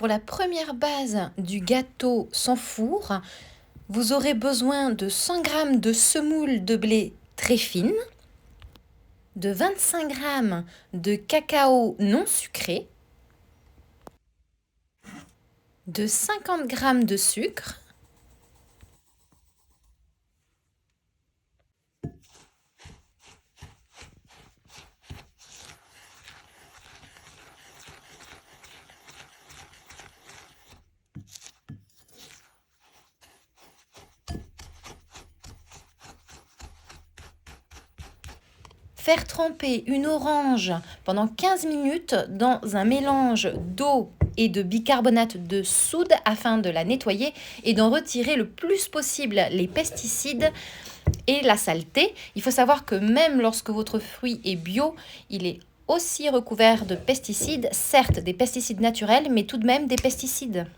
pour la première base du gâteau sans four, vous aurez besoin de 100 g de semoule de blé très fine, de 25 g de cacao non sucré, de 50 g de sucre, faire tremper une orange pendant 15 minutes dans un mélange d'eau et de bicarbonate de soude afin de la nettoyer et d'en retirer le plus possible les pesticides et la saleté. Il faut savoir que même lorsque votre fruit est bio, il est aussi recouvert de pesticides, certes des pesticides naturels, mais tout de même des pesticides.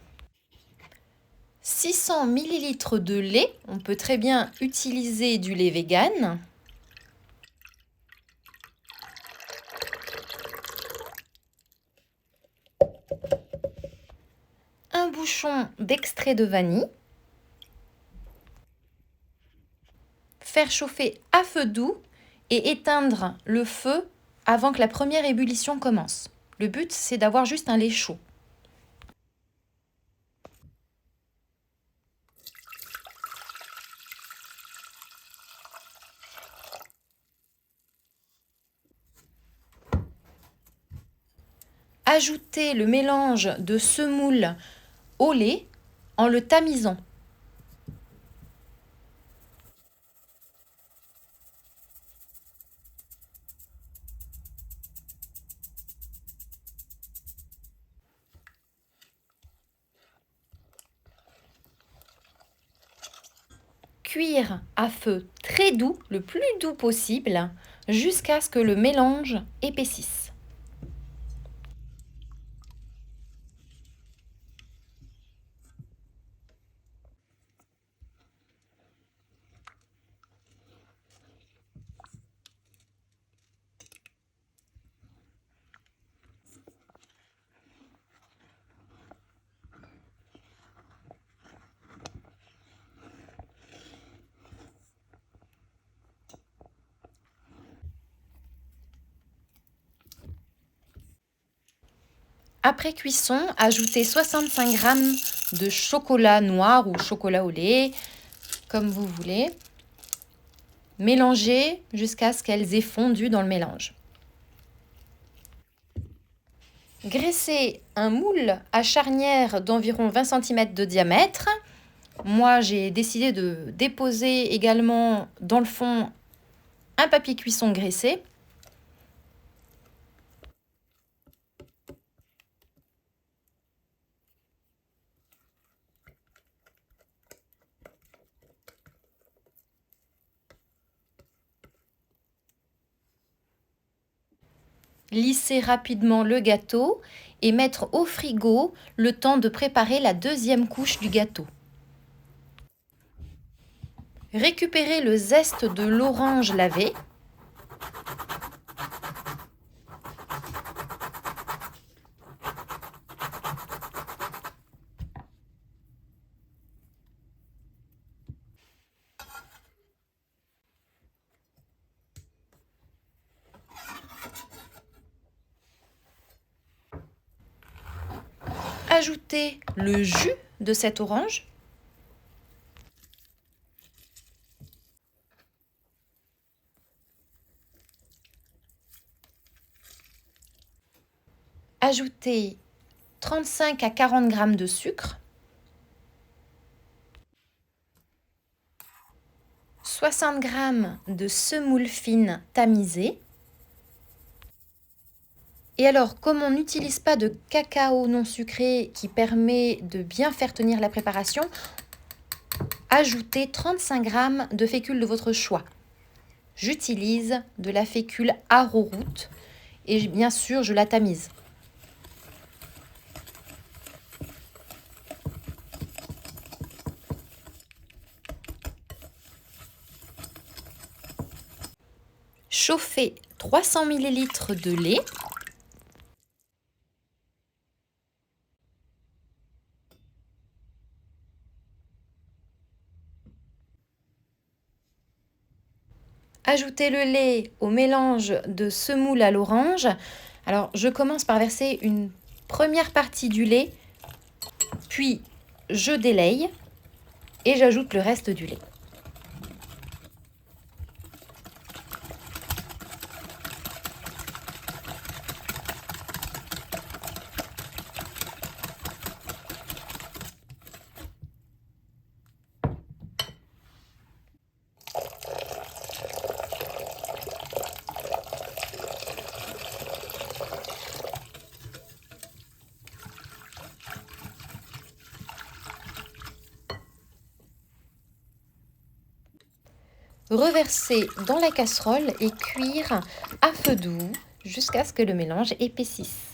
600 ml de lait, on peut très bien utiliser du lait vegan. Un bouchon d'extrait de vanille. Faire chauffer à feu doux et éteindre le feu avant que la première ébullition commence. Le but, c'est d'avoir juste un lait chaud. Ajoutez le mélange de semoule au lait en le tamisant. Cuire à feu très doux, le plus doux possible, jusqu'à ce que le mélange épaississe. Après cuisson, ajoutez 65 g de chocolat noir ou chocolat au lait, comme vous voulez. Mélangez jusqu'à ce qu'elles aient fondu dans le mélange. Graissez un moule à charnière d'environ 20 cm de diamètre. Moi, j'ai décidé de déposer également dans le fond un papier cuisson graissé. Lisser rapidement le gâteau et mettre au frigo le temps de préparer la deuxième couche du gâteau. Récupérez le zeste de l'orange lavé. Ajoutez le jus de cette orange. Ajoutez 35 à 40 g de sucre. 60 g de semoule fine tamisée. Et alors, comme on n'utilise pas de cacao non sucré qui permet de bien faire tenir la préparation, ajoutez 35 g de fécule de votre choix. J'utilise de la fécule arrowroot et bien sûr, je la tamise. Chauffez 300 ml de lait. Ajouter le lait au mélange de semoule à l'orange. Alors, je commence par verser une première partie du lait, puis je délaye et j'ajoute le reste du lait. Reverser dans la casserole et cuire à feu doux jusqu'à ce que le mélange épaississe.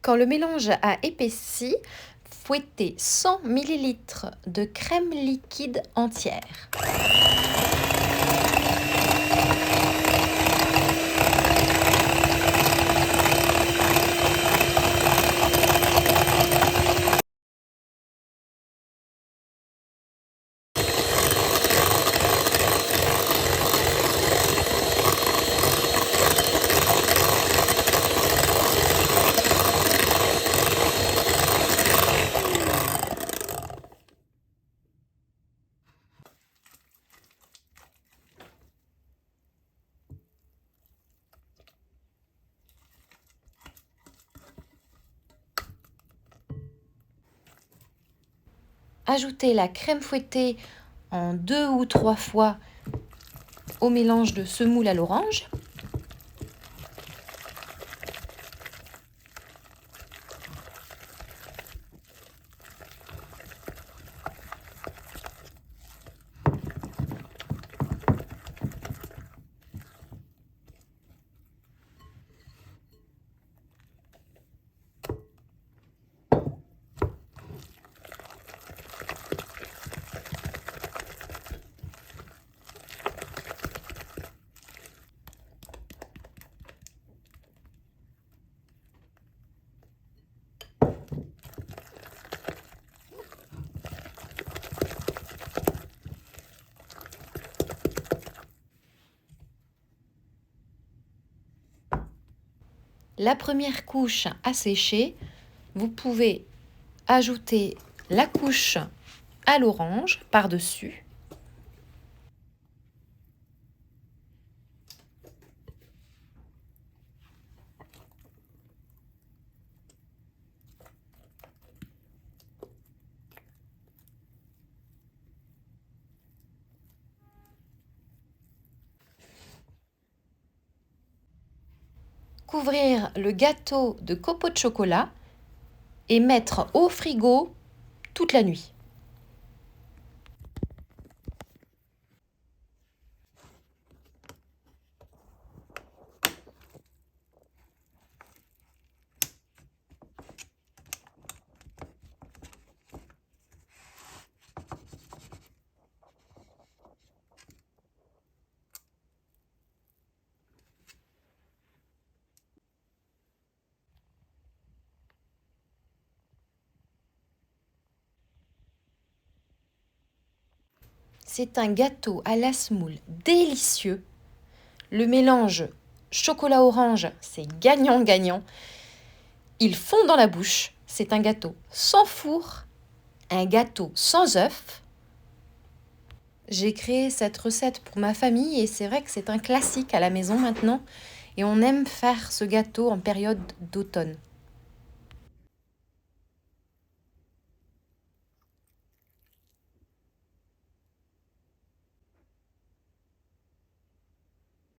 Quand le mélange a épaissi, fouettez 100 ml de crème liquide entière. Ajoutez la crème fouettée en 2 ou 3 fois au mélange de semoule à l'orange. La première couche a séché, vous pouvez ajouter la couche à l'orange par-dessus. Couvrir le gâteau de copeaux de chocolat et mettre au frigo toute la nuit. C'est un gâteau à la semoule délicieux. Le mélange chocolat-orange, c'est gagnant-gagnant. Il fond dans la bouche. C'est un gâteau sans four, un gâteau sans œufs. J'ai créé cette recette pour ma famille et c'est vrai que c'est un classique à la maison maintenant. Et on aime faire ce gâteau en période d'automne.